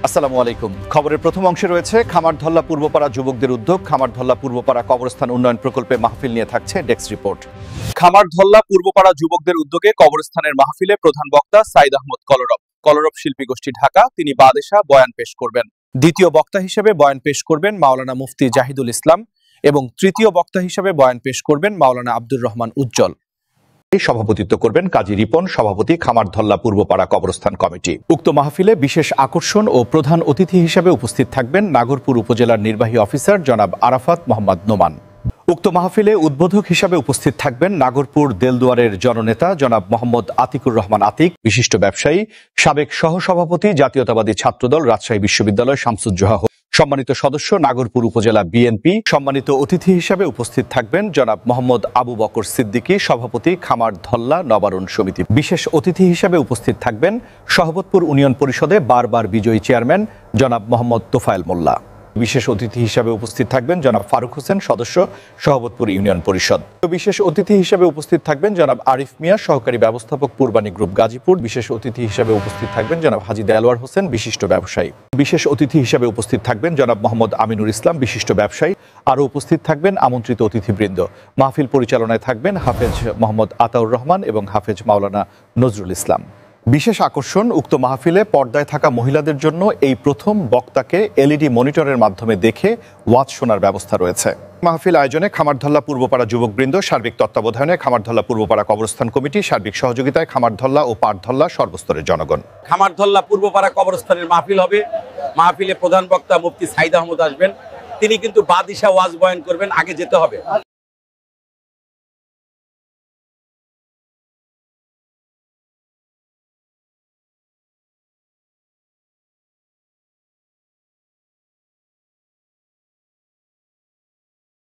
আসসালামু আলাইকুম। খবরের প্রথম অংশে রয়েছে খামারধল্লা পূর্বপাড়া যুবকদের উদ্যোগ, খামারধল্লা পূর্বপাড়া কবরস্থান উন্নয়ন প্রকল্পে মাহফিল নিয়ে থাকছে ডেস্ক রিপোর্ট। খামারধল্লা পূর্বপাড়া যুবকদের উদ্যোগে কবরস্থানের মাহফিলে প্রধান বক্তা সাইদ আহমদ কলরব শিল্পী গোষ্ঠী ঢাকা, তিনি বাদেশা বয়ান পেশ করবেন। দ্বিতীয় বক্তা হিসেবে বয়ান পেশ করবেন মাওলানা মুফতি জাহিদুল ইসলাম এবং তৃতীয় বক্তা হিসেবে বয়ান পেশ করবেন মাওলানা আব্দুর রহমান উজ্জ্বল। সভাপতিত্ব করবেন কাজী রিপন, সভাপতি খামারধল্লা পূর্বপাড়া কবরস্থান কমিটি। উক্ত মাহফিলে বিশেষ আকর্ষণ ও প্রধান অতিথি হিসেবে উপস্থিত থাকবেন নাগরপুর উপজেলার নির্বাহী অফিসার জনাব আরাফাত মোহাম্মদ নোমান। উক্ত মাহফিলে উদ্বোধক হিসেবে উপস্থিত থাকবেন নাগরপুর দেলদুয়ারের জননেতা জনাব মোহাম্মদ আতিকুর রহমান আতিক, বিশিষ্ট ব্যবসায়ী, সাবেক সহসভাপতি জাতীয়তাবাদী ছাত্রদল রাজশাহী বিশ্ববিদ্যালয় শামসুজ্জোহা, সম্মানিত সদস্য নাগরপুর উপজেলা বিএনপি। সম্মানিত অতিথি হিসেবে উপস্থিত থাকবেন জনাব মোহাম্মদ আবু বকর সিদ্দিকী, সভাপতি খামারধল্লা নবারণ সমিতি। বিশেষ অতিথি হিসেবে উপস্থিত থাকবেন সহবতপুর ইউনিয়ন পরিষদে বারবার বিজয়ী চেয়ারম্যান জনাব মোহাম্মদ তোফায়েল মোল্লা। বিশেষ অতিথি হিসেবে উপস্থিত থাকবেন জনাব ফারুক হোসেন, সদস্য সহবতপুর ইউনিয়ন পরিষদ। বিশেষ অতিথি হিসেবে উপস্থিত থাকবেন জনাব আরিফ মিয়া, সহকারী ব্যবস্থাপক পূর্বানী গ্রুপ গাজীপুর। বিশেষ অতিথি হিসেবে উপস্থিত থাকবেন জনাব হাজী দেলোয়ার হোসেন, বিশিষ্ট ব্যবসায়ী। বিশেষ অতিথি হিসেবে উপস্থিত থাকবেন জনাব মোহাম্মদ আমিনুর ইসলাম, বিশিষ্ট ব্যবসায়ী। আরও উপস্থিত থাকবেন আমন্ত্রিত অতিথিবৃন্দ। মাহফিল পরিচালনায় থাকবেন হাফেজ মোহাম্মদ আতাউর রহমান এবং হাফেজ মাওলানা নজরুল ইসলাম। বিশেষ আকর্ষণ, উক্ত মাহফিলে পর্দায় থাকা মহিলাদের জন্য এই প্রথম বক্তাকে এলইডি মনিটরের মাধ্যমে দেখে ওয়াজ শোনার ব্যবস্থা রয়েছে। মাহফিল আয়োজনে খামারধল্লা পূর্বপাড়া যুবকবৃন্দ, সার্বিক তত্ত্বাবধানে খামারধল্লা পূর্বপাড়া কবরস্থান কমিটি, সার্বিক সহযোগিতায় খামারধল্লা ও পাটধল্লা সর্বস্তরের জনগণ। খামারধল্লা পূর্বপাড়া কবরস্থানের মাহফিল হবে। মাহফিলে প্রধান বক্তা মুফতি সাইদ আহমদ আসবেন। তিনি কিন্তু বাদিশা ওয়াজ বয়ান করবেন, আগে যেতে হবে।